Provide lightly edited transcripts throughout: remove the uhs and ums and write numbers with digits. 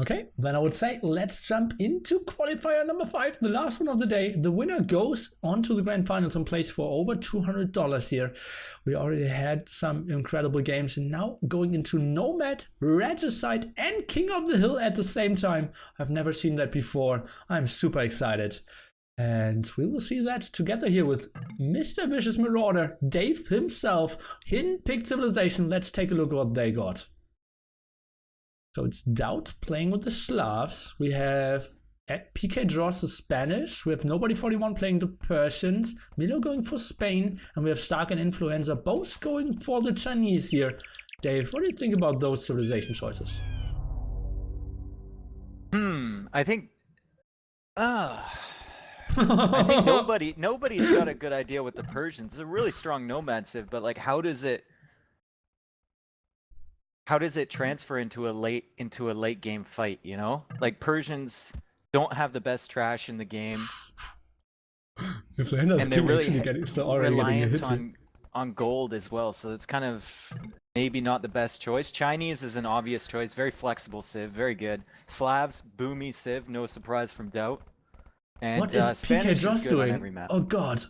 Okay, then I would say let's jump into qualifier number 5, the last one of the day. The winner goes on to the grand finals and plays for over $200 here. We already had some incredible games, and now going into Nomad, Regicide, and King of the Hill at the same time. I've never seen that before. I'm super excited. And we will see that together here with Mr. Vicious Marauder, Dave himself, Hidden Picked Civilization. Let's take a look at what they got. So it's Doubt playing with the Slavs. We have PK Dross the Spanish. We have Nobody41 playing the Persians. Milo going for Spain. And we have Stark and Influenza both going for the Chinese here. Dave, what do you think about those civilization choices? I think... I think nobody's got a good idea with the Persians. It's a really strong nomad civ, but like how does it transfer into a late game fight, you know? Like Persians don't have the best trash in the game. And they're really reliant on gold as well, so it's kind of maybe not the best choice. Chinese is an obvious choice, very flexible civ, very good. Slavs, boomy civ, no surprise from Doubt. And what is Spanish PK Dross is good doing? on every map. Oh god.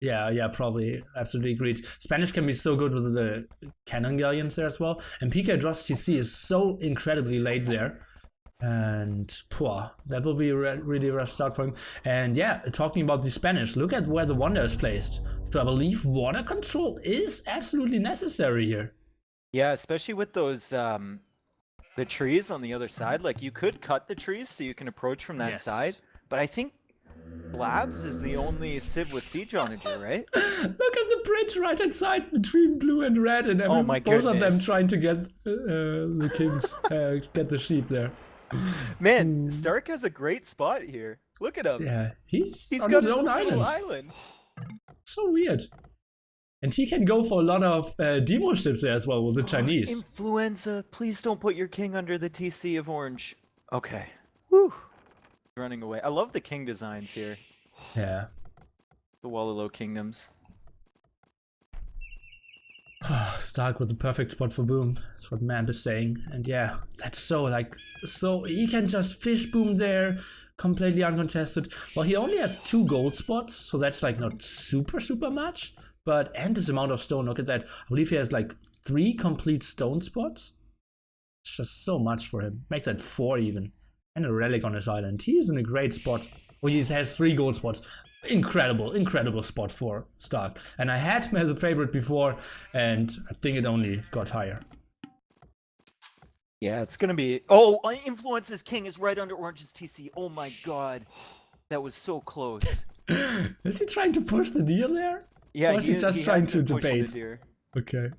Yeah, probably. Absolutely agreed. Spanish can be so good with the cannon galleons there as well. And PK Dross TC is so incredibly late there. And that will be a really rough start for him. And yeah, talking about the Spanish, look at where the Wonder is placed. So I believe water control is absolutely necessary here. Yeah, especially with those the trees on the other side. Like you could cut the trees so you can approach from that side. But I think Slabs is the only civ with siege onager, right? Look at the bridge right inside between blue and red, and both of them trying to get the kings, get the sheep there. Man, Stark has a great spot here. Look at him. Yeah, he's got his own island. So weird. And he can go for a lot of demo ships there as well with the Chinese. Influenza, please don't put your king under the TC of orange. Okay. Woo. Running away. I love the king designs here. Yeah. The WololoKingdoms. Stark with the perfect spot for boom. That's what Mamp is saying. And yeah, that's so he can just fish boom there, completely uncontested. Well, he only has 2 gold spots, so that's like not super much. But and this amount of stone, look at that. I believe he has like 3 complete stone spots. It's just so much for him. Make that 4 even. And a relic on his island. He's in a great spot. Oh, he has 3 gold spots. Incredible spot for Stark. And I had him as a favorite before, and I think it only got higher. Yeah, it's gonna be... Oh, Influence's king is right under Orange's TC. Oh my god. That was so close. Is he trying to push the deal there? Yeah, or is he just trying to debate? Okay.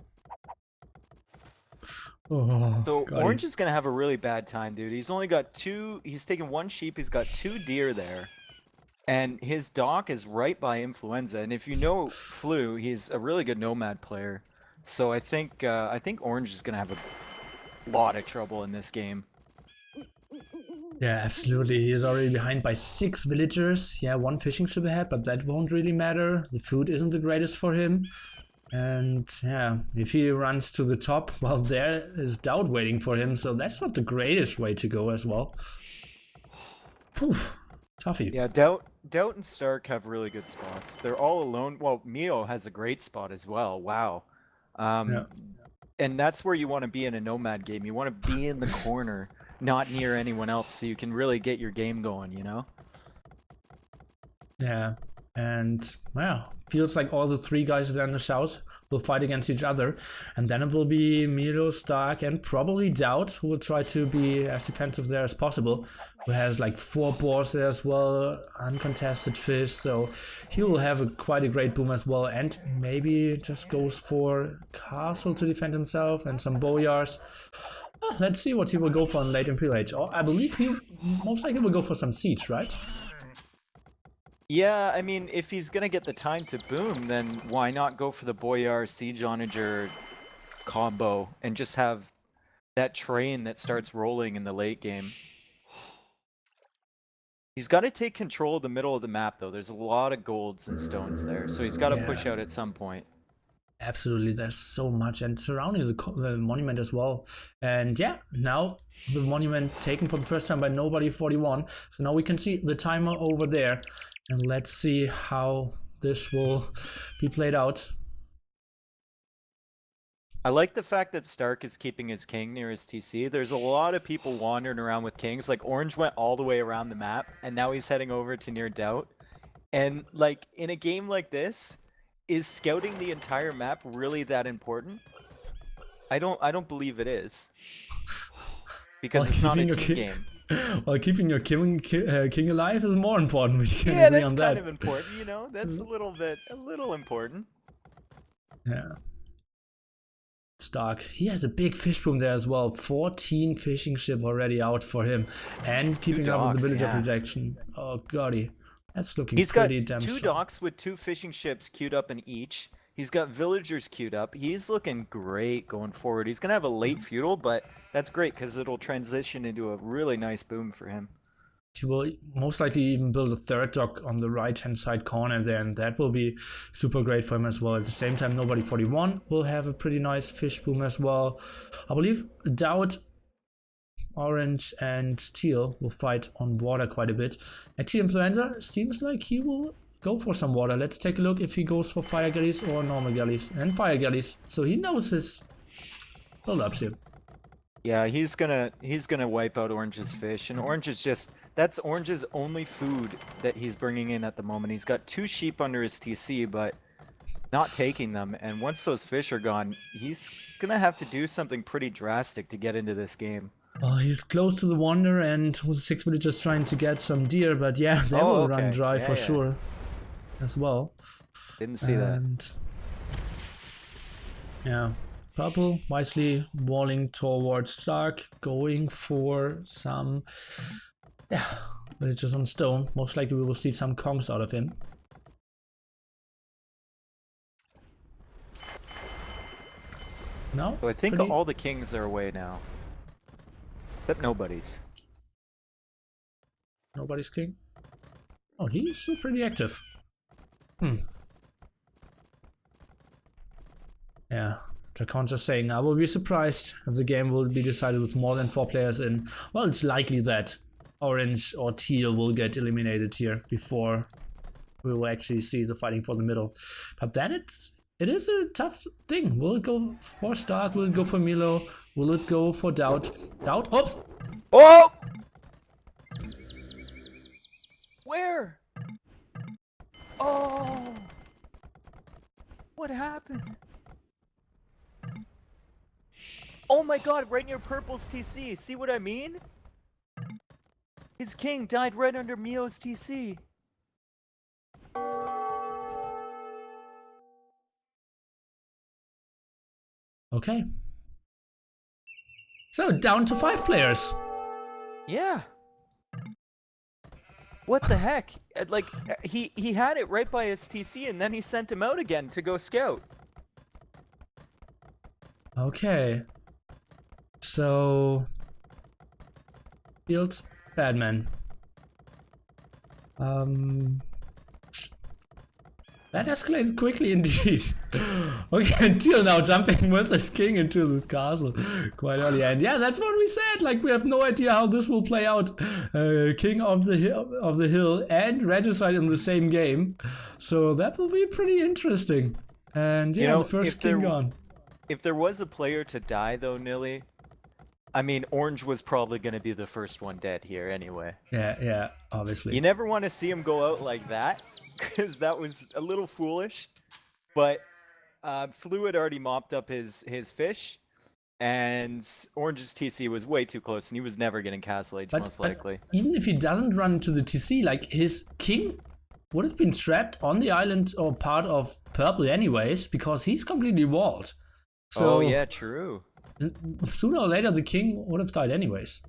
Oh, so Orange is gonna have a really bad time, dude. He's only got 2. He's taken 1 sheep. He's got 2 deer there, and his dock is right by Influenza. And if you know Flu, he's a really good nomad player. So I think Orange is gonna have a lot of trouble in this game. Yeah, absolutely. He is already behind by 6 villagers. Yeah, 1 fishing ship ahead, but that won't really matter. The food isn't the greatest for him. And yeah, if he runs to the top, well, there is Doubt waiting for him, so that's not the greatest way to go as well. Poof, toughy. Yeah, Doubt and Stark have really good spots. They're all alone. Well, Mio has a great spot as well. Wow. Yeah. And that's where you want to be in a nomad game. You want to be in the corner, not near anyone else, so you can really get your game going, you know? Yeah. And wow, feels like all the 3 guys there in the south will fight against each other, and then it will be Milo, Stark, and probably Doubt, who will try to be as defensive there as possible, who has like 4 boars there as well, uncontested fish, so he will have quite a great boom as well, and maybe just goes for castle to defend himself and some boyars. Let's see what he will go for in late Imperial Age. Oh, I believe he most likely will go for some siege, right? Yeah, I mean, if he's gonna get the time to boom, then why not go for the Boyar Siege Onager combo and just have that train that starts rolling in the late game. He's got to take control of the middle of the map, though. There's a lot of golds and stones there, so he's got to push out at some point. Absolutely, there's so much, and surrounding the monument as well. And yeah, now the monument taken for the first time by nobody 41. So now we can see the timer over there, and let's see how this will be played out. I like the fact that Stark is keeping his king near his TC. There's a lot of people wandering around with kings. Like Orange went all the way around the map, and now he's heading over to near Doubt. And like in a game like this, is scouting the entire map really that important? I don't believe it is. Because it's not a team game. Well, keeping your king alive is more important. We can Yeah, agree that's on kind that. of important, you know? That's a little important. Yeah. Stark, he has a big fish boom there as well. 14 fishing ship already out for him, and keeping up with the villager projection. Oh goddy, that's looking pretty damn strong. He's got 2 docks with 2 fishing ships queued up in each. He's got villagers queued up. He's looking great going forward. He's gonna have a late feudal, but that's great because it'll transition into a really nice boom for him. He will most likely even build a 3rd dock on the right-hand side corner there, and that will be super great for him as well. At the same time, nobody 41 will have a pretty nice fish boom as well. I believe Doubt, Orange, and Teal will fight on water quite a bit. Actually, Influenza seems like he will go for some water. Let's take a look if he goes for fire galleys or normal galleys. And fire galleys, so he knows his build-ups here. Yeah, he's gonna wipe out Orange's fish, and Orange is just, that's Orange's only food that he's bringing in at the moment. He's got 2 sheep under his TC, but not taking them. And once those fish are gone, he's gonna have to do something pretty drastic to get into this game. He's close to the Wander, and with 6 villagers trying to get some deer, but yeah, they will run dry for sure as well. Didn't see that. Yeah. Purple wisely walling towards Stark, going for some, villagers on stone. Most likely we will see some Kongs out of him. No? So I think all the kings are away now. Except nobody's. Nobody's king? Oh, he's still pretty active. Yeah. Dracon's just saying, I will be surprised if the game will be decided with more than 4 players in. Well, it's likely that Orange or Teal will get eliminated here before we will actually see the fighting for the middle. But then it is a tough thing. Will it go for Stark? Will it go for Milo? Will it go for Doubt? Doubt? Oh! Oh! Where? Oh! What happened? Oh my god, right near Purple's TC. See what I mean? His king died right under Mio's TC. Okay. So, down to 5 players. Yeah. What the heck? Like, he had it right by his TC, and then he sent him out again to go scout. Okay. So, Fields, Badman. That escalated quickly indeed. Okay, until now jumping with his king into this castle quite early. And yeah, that's what we said. Like, we have no idea how this will play out. King of the hill and Regicide in the same game. So that will be pretty interesting. And yeah, the first king gone. If there was a player to die though, Nili, I mean, Orange was probably going to be the first one dead here anyway. Yeah, obviously. You never want to see him go out like that, because that was a little foolish. But Flu had already mopped up his fish, and Orange's TC was way too close, and he was never getting Castle Age, most likely. Even if he doesn't run to the TC, like, his king would have been trapped on the island or part of Purple anyways, because he's completely walled. So, oh yeah, true. Sooner or later, the king would have died anyways.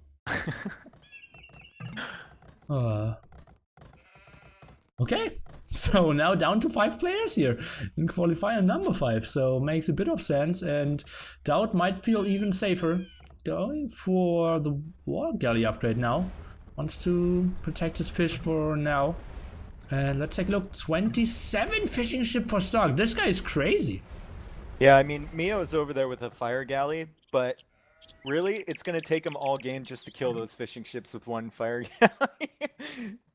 Okay, so now down to 5 players here in qualifier number 5. So makes a bit of sense, and Doubt might feel even safer going for the war galley upgrade now. Wants to protect his fish for now. And let's take a look. 27 fishing ship for Stark. This guy is crazy. Yeah, I mean, Mio's over there with a fire galley, but really, it's going to take him all game just to kill those fishing ships with one fire galley.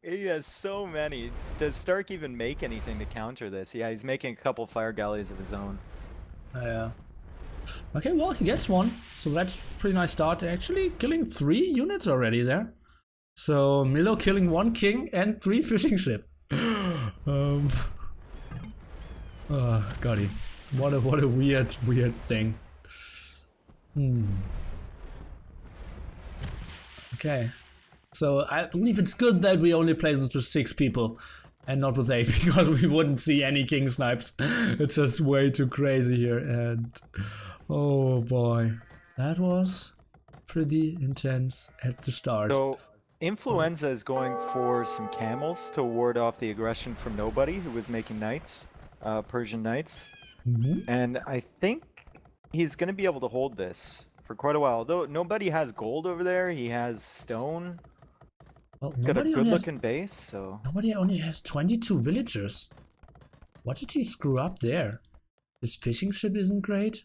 He has so many. Does Stark even make anything to counter this? Yeah, he's making a couple fire galleys of his own. Yeah. Okay, well, he gets one. So that's pretty nice start. Actually, killing 3 units already there. So Milo killing 1 king and 3 fishing ship. Oh, got him. What a weird thing. Okay. So I believe it's good that we only play this with 6 people and not with 8, because we wouldn't see any king snipes. It's just way too crazy here, and oh boy, that was pretty intense at the start. So Influenza is going for some camels to ward off the aggression from Nobody, who was making knights, Persian knights. And I think he's going to be able to hold this for quite a while. Though Nobody has gold over there, he has stone. Well, Got a good-looking base, so... Nobody only has 22 villagers. What did he screw up there? His fishing ship isn't great?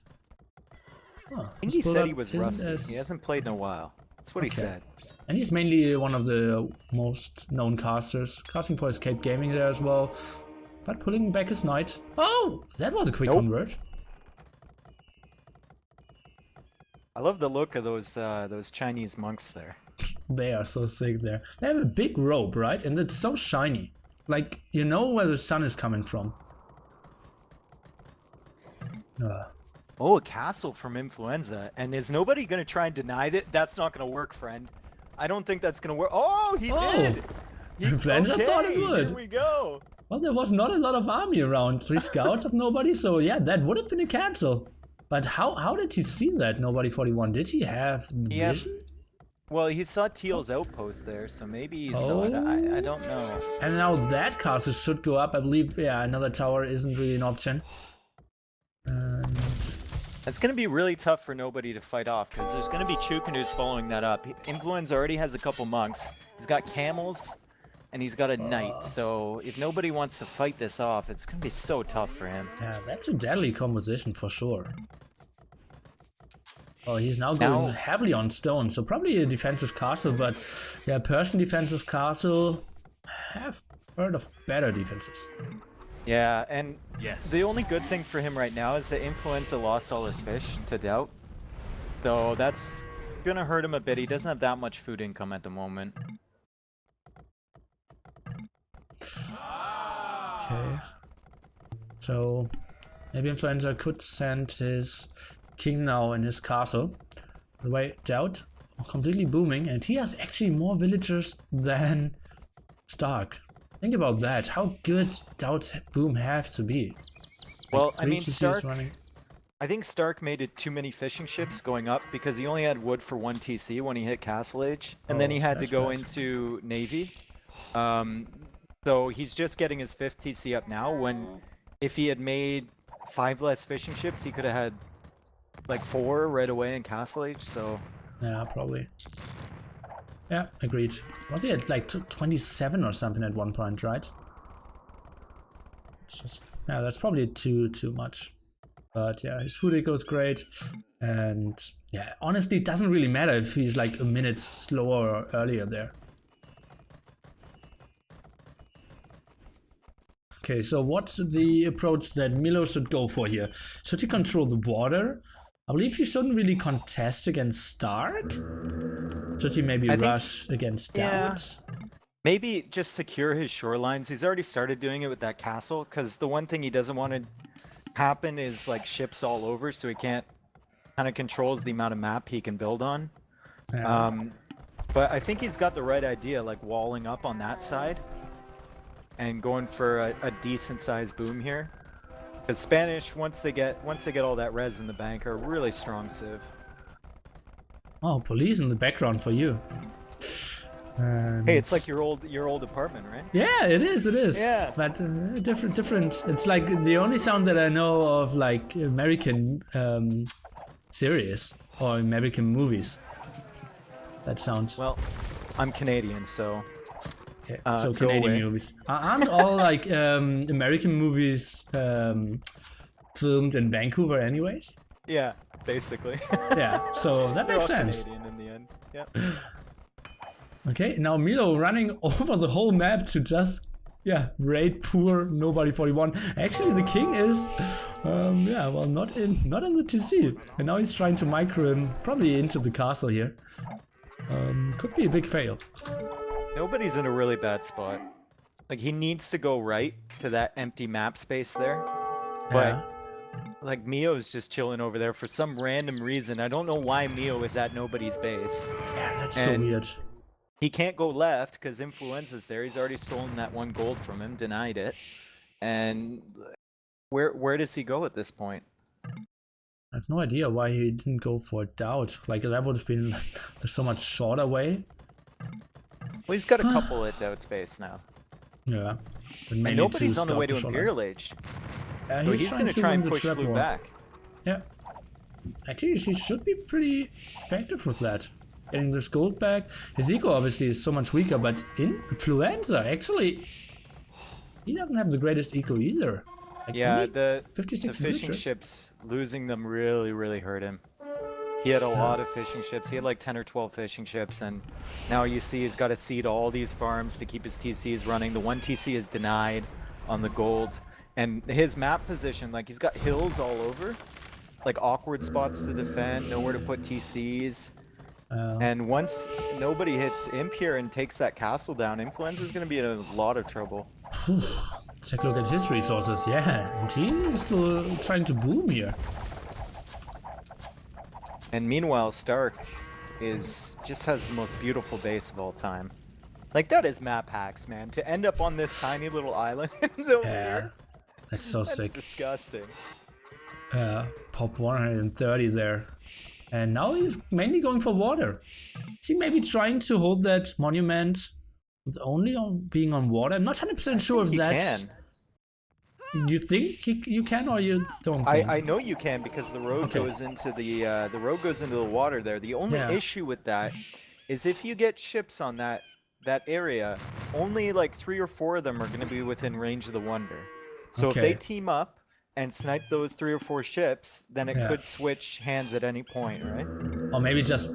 I think he said he was rusty. He hasn't played in a while. That's what he said. And he's mainly one of the most known casters. Casting for Escape Gaming there as well. But pulling back his knight. Oh! That was a quick convert. I love the look of those Chinese monks there. They are so sick there. They have a big rope, right? And it's so shiny. Like, you know where the sun is coming from. Oh, a castle from Influenza. And is Nobody going to try and deny that? That's not going to work, friend. I don't think that's going to work. Oh, he did! Influenza thought it would. Here we go. Well, there was not a lot of army around. 3 scouts of Nobody, so yeah, that would have been a cancel. But how did he see that, Nobody 41? Did he have vision? Well, he saw Teal's outpost there, so maybe he saw it. I don't know. And now that castle should go up. I believe, yeah, another tower isn't really an option. And... It's going to be really tough for Nobody to fight off, because there's going to be Chukanu's following that up. Influenza already has a couple monks. He's got camels, and he's got a knight. So if Nobody wants to fight this off, it's going to be so tough for him. Yeah, that's a deadly composition for sure. Oh, he's now going heavily on stone, so probably a defensive castle, but yeah, Persian defensive castle have heard of better defenses. Yeah, and the only good thing for him right now is that Influenza lost all his fish to Doubt. So that's gonna hurt him a bit. He doesn't have that much food income at the moment. Okay. So maybe Influenza could send his king now in his castle. The way Doubt completely booming, and he has actually more villagers than Stark. Think about that. How good Doubt's boom have to be. Well, I mean, Stark. I think Stark made it too many fishing ships going up because he only had wood for 1 TC when he hit Castle Age, and then he had to go into Navy. So he's just getting his 5th TC up now. When if he had made 5 less fishing ships, he could have had like 4 right away in Castle Age. So yeah, probably. Yeah, agreed. Was he at like 27 or something at one point, right? It's just, yeah, that's probably too much. But yeah, his food eco is great, and yeah, honestly, it doesn't really matter if he's like a minute slower or earlier there. Okay, so what's the approach that Milo should go for here? Should he control the water? I believe he shouldn't really contest against Stark. Should he maybe rush against Doubt? Maybe just secure his shorelines. He's already started doing it with that castle, because the one thing he doesn't want to happen is like ships all over, so he can't kind of controls the amount of map he can build on. Yeah. But I think he's got the right idea, like walling up on that side and going for a decent sized boom here. Because Spanish, once they get all that res in the bank, are a really strong civ. Oh, police in the background for you. Hey, it's like your old apartment, right? Yeah, it is. Yeah. But different. It's like the only sound that I know of, like American series or American movies. That sounds. Well, I'm Canadian, so. Okay, so Canadian movies aren't all like American movies filmed in Vancouver anyways. Yeah, basically. Yeah, so that They're makes all sense. Canadian in the end. Yep. Okay, now Milo running over the whole map to just, yeah, raid poor nobody 41. Actually, the king is, yeah, well, not in the TC, and now he's trying to micro him probably into the castle here. Could be a big fail. Nobody's in a really bad spot. Like, he needs to go right to that empty map space there. But, Yeah. like, Mio's just chilling over there for some random reason. I don't know why Mio is at nobody's base. Yeah, that's so And weird. he can't go left because Influenza's there. He's already stolen that 1 gold from him, denied it. And where does he go at this point? I have no idea why he didn't go for Doubt. Like, that would have been so much shorter way. Well, he's got a couple at Doubt space now. Yeah. And nobody's on the way to Imperial Age. So he's going to try and push Flu back. Yeah. Actually, she should be pretty effective with that. Getting this gold back. His eco obviously is so much weaker, but Influenza, actually, he doesn't have the greatest eco either. Like, yeah, the 56 fishing liters. ships, losing them really hurt him. He had a lot of fishing ships. He had like 10 or 12 fishing ships, and now you see he's got to seed all these farms to keep his TCs running. The 1 TC is denied on the gold. And his map position, like, he's got hills all over. Like, awkward spots to defend, nowhere to put TCs. And once nobody hits Imp here and takes that castle down, Influenza's going to be in a lot of trouble. Take a look at his resources, yeah. And he is still trying to boom here. And meanwhile, Stark just has the most beautiful base of all time. Like, that is map hacks, man. To end up on this tiny little island over here. That's so sick. That's disgusting. Pop 130 there. And now he's mainly going for water. Is he maybe trying to hold that monument with only on being on water? I'm not 100% sure if that's... Can. You think you can, or you don't think? I know you can, because the road goes into the water there. The only issue with that is if you get ships on that area, only like 3 or 4 of them are going to be within range of the Wonder. So if they team up and snipe those 3 or 4 ships, then it could switch hands at any point, right? Or maybe just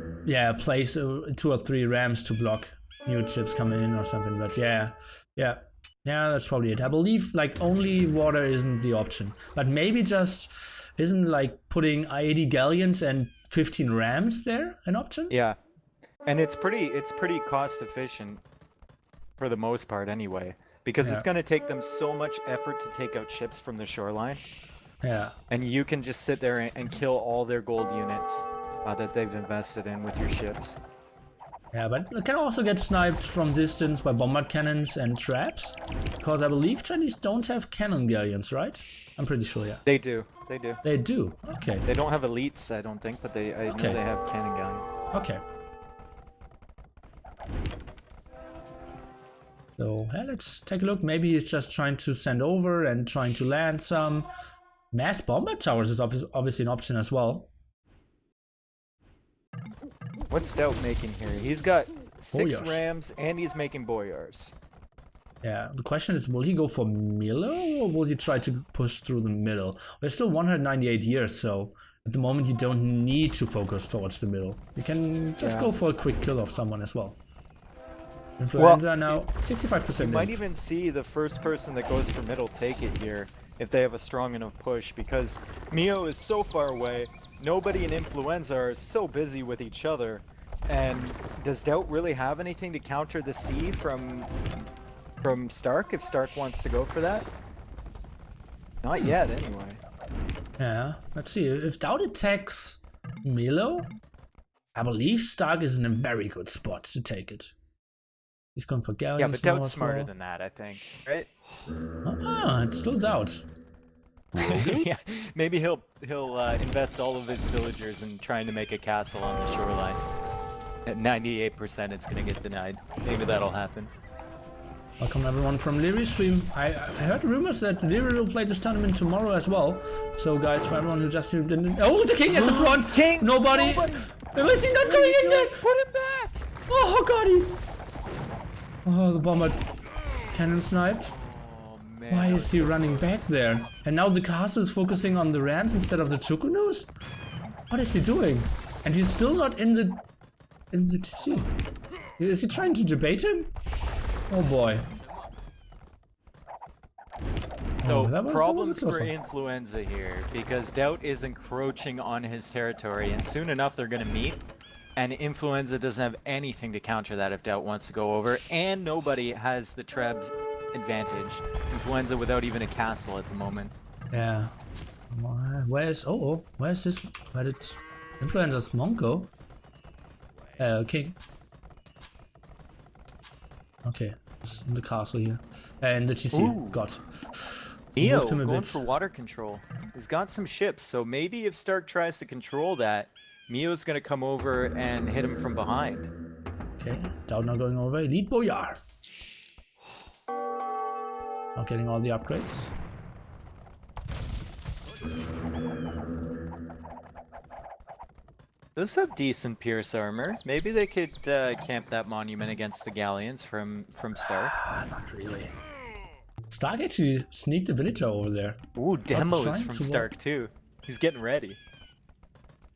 place 2 or 3 rams to block new ships coming in or something. But yeah, that's probably it. I believe like only water isn't the option, but maybe just isn't like putting 80 galleons and 15 rams there an option? Yeah, and it's pretty cost efficient for the most part anyway, because it's going to take them so much effort to take out ships from the shoreline. Yeah. And you can just sit there and kill all their gold units that they've invested in with your ships. Yeah, but it can also get sniped from distance by bombard cannons and traps, because I believe Chinese don't have cannon galleons, right? I'm pretty sure, yeah. They do. They do. They do. Okay. They don't have elites, I don't think, but I know they have cannon galleons. Okay. So let's take a look. Maybe he's just trying to send over and trying to land some. Mass bombard towers is obviously an option as well. What's Stout making here? He's got 6 Boyars. rams and he's making boyars. Yeah, the question is, will he go for Milo or will he try to push through the middle? There's still 198 years, so at the moment you don't need to focus towards the middle. You can just go for a quick kill of someone as well. Influenza now 65%. You might even see the first person that goes for middle take it here if they have a strong enough push, because Mio is so far away, nobody in Influenza are so busy with each other. And does Doubt really have anything to counter the C from Stark if Stark wants to go for that? Not yet, anyway. Yeah, let's see. If Doubt attacks Milo, I believe Stark is in a very good spot to take it. He's going for galleons. Yeah, but Doubt's smarter than that, I think, right? It's still Doubt. Yeah, maybe he'll invest all of his villagers in trying to make a castle on the shoreline. At 98%, it's gonna get denied. Maybe that'll happen. Welcome everyone from Nili's stream. I heard rumors that Nili will play this tournament tomorrow as well. So guys, for everyone who just didn't... Oh, the king at the front! King! Nobody! Is he not going in there? Put him back! Oh, God! Oh, the bombard cannon sniped. Oh, man. Why that is was he so running close. back there? And now the castle is focusing on the rams instead of the Chukunus? What is he doing? And he's still not in the TC. Is he trying to debate him? Oh boy. So that was a problems close for one. Influenza here because Doubt is encroaching on his territory, and soon enough they're gonna meet. And Influenza doesn't have anything to counter that if Doubt wants to go over, and nobody has the Treb's advantage. Influenza without even a castle at the moment. Yeah. Where's this? Where did Influenza's monk go? King. Okay, it's in the castle here. And the TC. Ooh. God. Neo Moved him a going bit. for water control. He's got some ships, so maybe if Stark tries to control that, Mio's gonna come over and hit him from behind. Okay, Doubt now going over. Elite Boyar. Not getting all the upgrades. Those have decent Pierce armor. Maybe they could camp that monument against the galleons from Stark. Not really. Stark actually sneaked a villager over there. Ooh, demos trying from to Stark too. He's getting ready.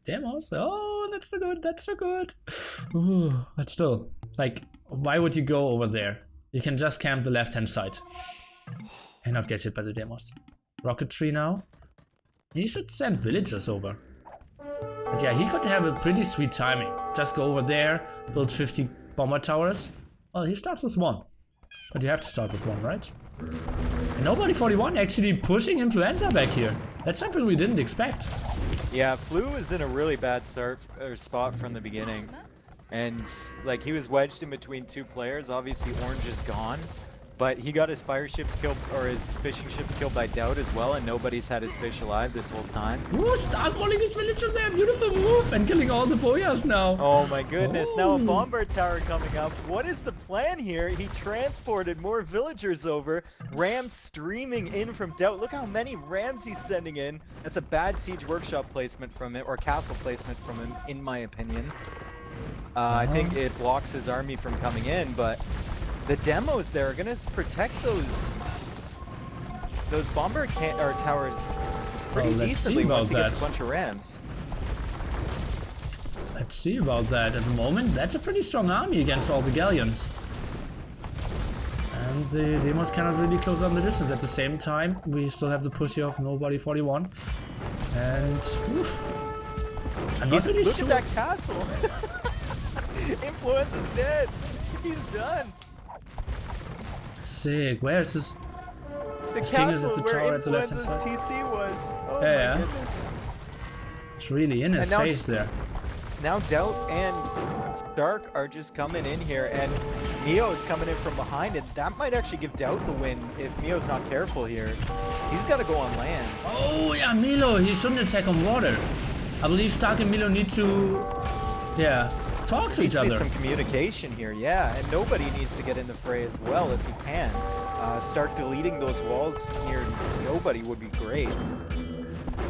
Demos? Oh, that's so good. That's so good. Ooh, but still, like, why would you go over there? You can just camp the left-hand side and not get hit by the demos. Rocketry now. He should send villagers over. But yeah, he could have a pretty sweet timing. Just go over there, build 50 bomber towers. Well, he starts with 1. But you have to start with 1, right? And nobody 41 actually pushing Influenza back here. That's something we didn't expect. Yeah, Flu was in a really bad spot from the beginning. And like he was wedged in between 2 players. Obviously Orange is gone. But he got his fire ships killed, or his fishing ships killed by Doubt as well, and nobody's had his fish alive this whole time. Ooh, start walling his villagers there. Beautiful move. And killing all the boyas now. Oh my goodness, now a Ooh. bomber tower coming up. What is the plan here? He transported more villagers over. Rams streaming in from Doubt. Look how many rams he's sending in. That's a bad siege workshop placement from him, or castle placement from him, in my opinion. I think it blocks his army from coming in, but the demos there are gonna protect those bomber towers pretty decently once he gets a bunch of rams. Let's see about that. At the moment, that's a pretty strong army against all the galleons. And the demos cannot really close down the distance. At the same time, we still have the push here of nobody 41. And oof. I'm not really Look sure. at that castle. Influence is dead. He's done. Sick. Where is this? The King is at castle the where tower at the Influenza's left-hand TC was. Oh Yeah. my goodness. It's really in his And now- face there. Now Doubt and Stark are just coming in here, and Mio is coming in from behind, and that might actually give Doubt the win if Mio's not careful here. He's got to go on land. Oh yeah, Milo. He shouldn't attack on water. I believe Stark and Milo need to, talk to each Needs to be other. some communication here, yeah, and nobody needs to get in the fray as well if he can. Start deleting those walls near nobody would be great.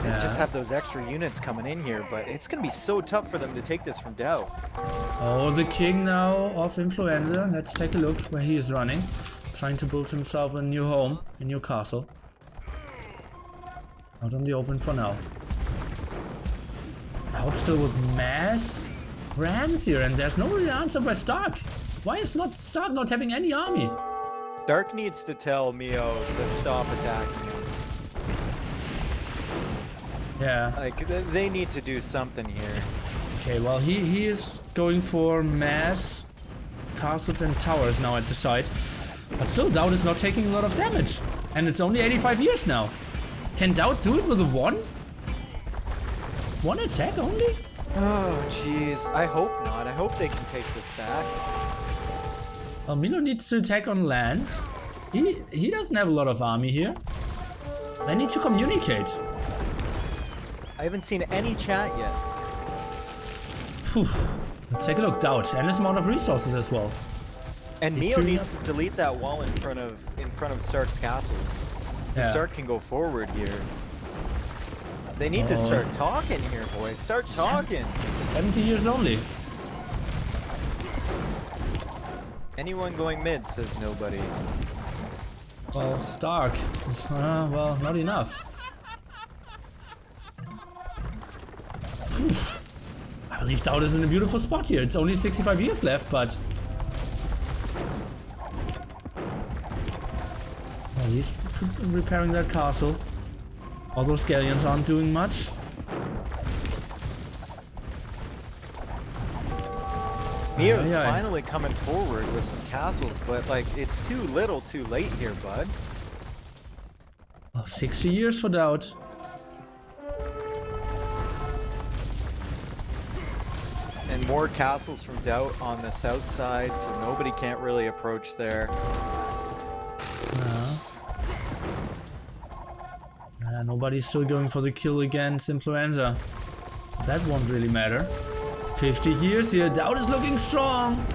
And just have those extra units coming in here, but it's going to be so tough for them to take this from Doubt. Oh, the king now of Influenza. Let's take a look where he is running. Trying to build himself a new home, a new castle. Out on the open for now. Out still with mass rams here, and there's no real answer by Stark. Why is Stark not having any army? Stark needs to tell Mio to stop attacking him. Yeah. Like, they need to do something here. Okay, well, he is going for mass castles and towers now at the site. But still, Doubt is not taking a lot of damage. And it's only 85 years now. Can Doubt do it with a 1? 1 attack only? Oh, jeez. I hope not. I hope they can take this back. Well, Milo needs to attack on land. He doesn't have a lot of army here. They need to communicate. I haven't seen any chat yet. Whew. Let's take a look. Doubt. Endless amount of resources as well. And He's Mio doing needs to delete that wall in front of Stark's castles. Yeah. Stark can go forward here. They need to start talking here, boys. Start talking. 70 years only. Anyone going mid, says nobody. Well, Stark. Well, not enough. I believe Dowd is in a beautiful spot here. It's only 65 years left, but... Well, he's repairing that castle. All those galleons aren't doing much. Mio's finally coming forward with some castles, but like it's too little too late here, bud. Well, 60 years for Dowd. And more castles from Dowd on the south side, so nobody can't really approach there. Nobody's still going for the kill against Influenza. That won't really matter. 50 years here, Dowd is looking strong.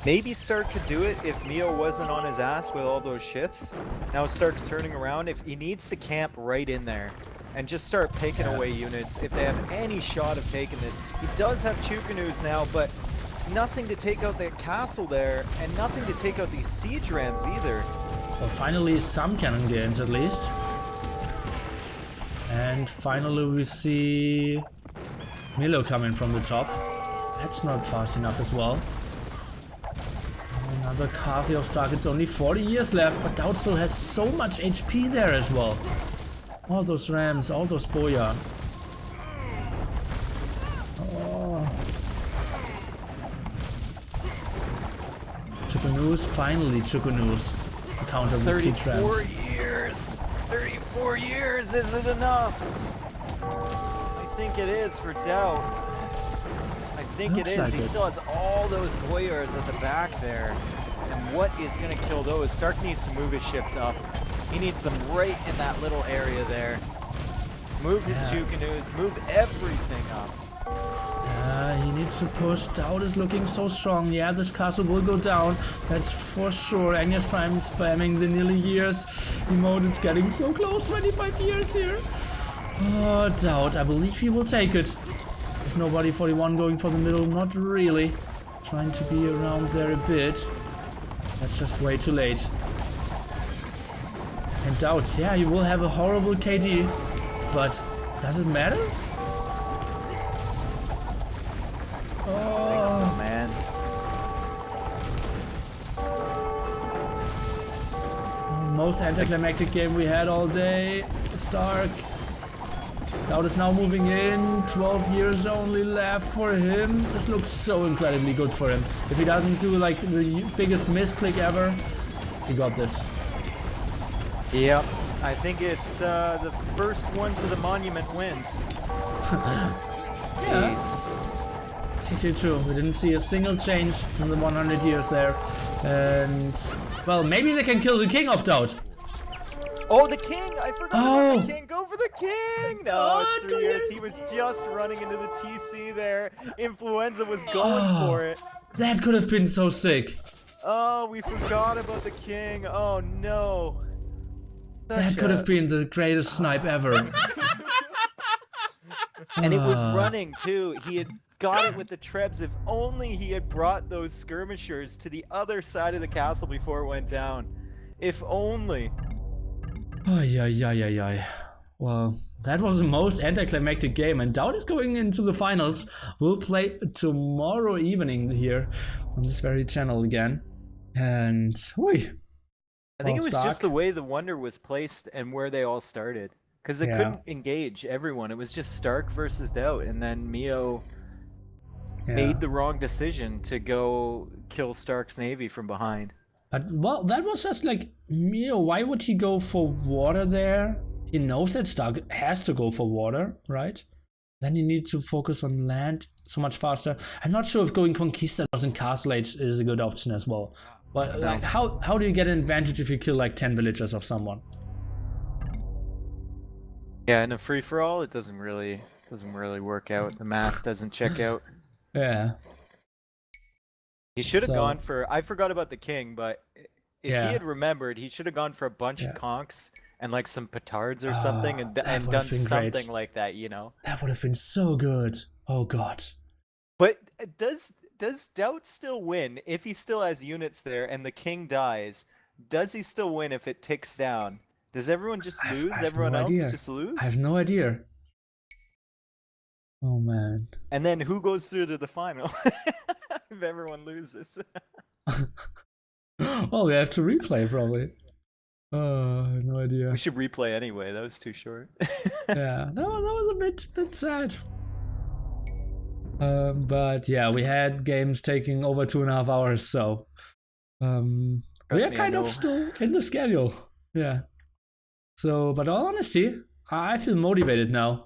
Maybe Stark could do it if Mio wasn't on his ass with all those ships. Now Stark's turning around. If he needs to camp right in there and just start picking away units if they have any shot of taking this. He does have Chukanus now, but nothing to take out that castle there and nothing to take out these siege rams either. Well, finally some cannon gains at least. And finally we see Milo coming from the top. That's not fast enough as well. Another castle of Stark. It's only 40 years left, but Dowd still has so much HP there as well. All those rams, all those boya. Oh. Chukanus, finally Chukanus. To counter the siege rams. 34 years! 34 years, is it enough? I think it is for Dowd. I think it is. Like he still has all those boyars at the back there. And what is going to kill those? Stark needs to move his ships up. He needs them right in that little area there. Move his Chukanus, move everything up. He needs to push. Dowd is looking so strong. Yeah, this castle will go down. That's for sure. Agnes Prime spamming the Nili years emote. It's getting so close. 25 years here. Oh, Dowd. I believe he will take it. There's nobody 41 going for the middle. Not really. Trying to be around there a bit. That's just way too late. And Dowd, yeah, he will have a horrible KD. But does it matter? I don't think so, man. Most anticlimactic game we had all day. Stark. Dowd is now moving in. 12 years only left for him. This looks so incredibly good for him. If he doesn't do like the biggest misclick ever, he got this. Yep. I think it's the first one to the monument wins. Jeez. Actually true. We didn't see a single change in the 100 years there. And well, maybe they can kill the king of Dowd. Oh, the king! I forgot about the king. Go for the king! No, it's 3 years. He was just running into the TC there. Influenza was going for it. That could have been so sick. Oh, we forgot about the king. Oh no. That could have been the greatest snipe ever. And it was running too. He had got it with the trebs. If only he had brought those skirmishers to the other side of the castle before it went down. If only. Ay. Well, that was the most anticlimactic game, and Dowd is going into the finals. We'll play tomorrow evening here on this very channel again. And I think it was just the way the Wonder was placed and where they all started. Because they couldn't engage everyone. It was just Stark versus Dowd, and then Mio made the wrong decision to go kill Stark's navy from behind. But, well, that was just like, Mio, why would he go for water there? He knows that Stark has to go for water, right? Then you need to focus on land so much faster. I'm not sure if going Conquistadors in Castle Age is a good option as well. But like, how do you get an advantage if you kill like 10 villagers of someone? Yeah, in a free-for-all, it doesn't really work out. The math doesn't check out. Yeah. He should have gone for... I forgot about the king, but if he had remembered, he should have gone for a bunch of conks and like some petards or something and done something like that, you know? That would have been so good. Oh god. But does does Doubt still win if he still has units there and the king dies? Does he still win if it ticks down? Does everyone just lose? I have Everyone no else idea. just I lose? have no idea. Oh man. And then who goes through to the final if everyone loses? Oh, we have to replay probably. Oh, I have no idea. We should replay anyway. That was too short. Yeah, that was a bit sad. But yeah, we had games taking over 2.5 hours, so we Trust are me, I kind of know. still in the schedule. Yeah. So, but all honesty, I feel motivated now.